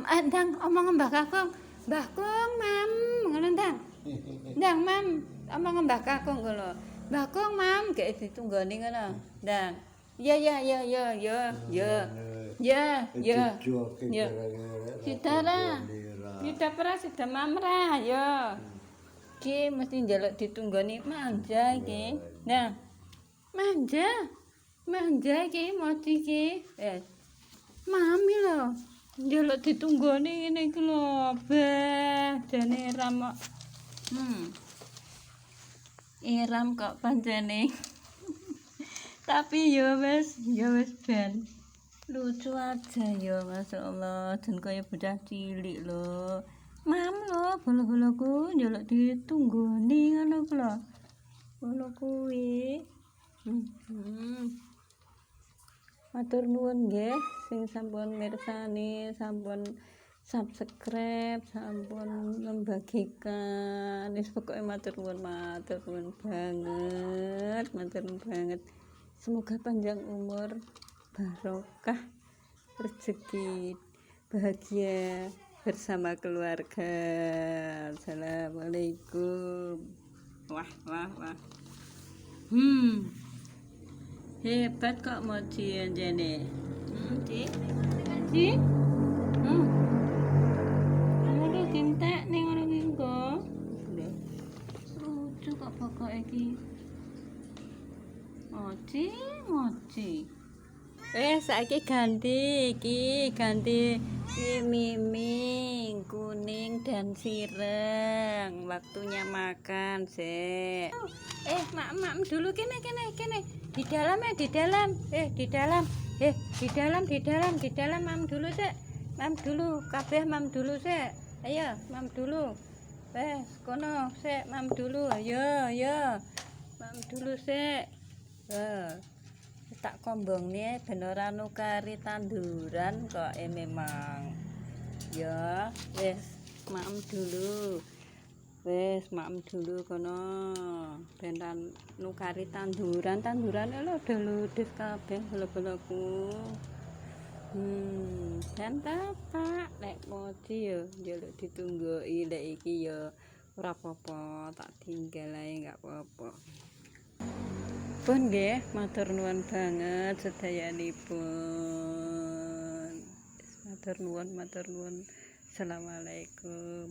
ndang omong Mbah Kakung. Mbah Kung, Mam, ngono ndang. Ndang, Mam, omong Mbah Kakung ngono. Mbah Kung, Mam, gek ditunggoni ngono. Ndang. Ya. Kita pra sida mamrah ya. Ki mesti njaluk ditunggoni manja iki. Nah. Manja iki moci iki. Mami lho. Njaluk ditunggoni ngene iki lho. Bah, jane Iram kok. Iram kok pancene. Tapi ya wis ben. Lucu aja ya, masyaallah. Dan kaya bocah cilik lho. Mam lho, bola-bolaku njaluk ditunggoni ngono ku lho. Ngono kuwi. Matur nuwun nggih sing sampun mirsani, sampun subscribe, sampun membagikan. Wis pokoke matur nuwun banget. Semoga panjang umur, barokah, rezeki, bahagia bersama keluarga. Assalamualaikum. Wah. Hebat kok moci anjene. Ci? Ngono dintek ning ngono ki engko. Lucu kok pokoke iki. Moci. Saiki ganti miming, kuning dan sireng. Waktunya makan, Sek. Mak dulu kene. Di dalam. Di dalam mam dulu, Sek. Mam dulu, kabeh mam dulu, Sek. Ayo, mam dulu. Kono, Sek, mam dulu. Ayo. Mam dulu, Sek. Tak kombongne ben ora nukari tanduran kok memang. Ya, wis maem dulu kono. Ben nukari tanduran lho udah ludes kabeh bola-bolaku. Dan tak nek moci ya njaluk ditunggoki lek iki ya ora apa-apa, tak tinggal ae gak apa-apa. Pun nggih, matur nuwun banget sedayanipun. Matur nuwun. Assalamualaikum.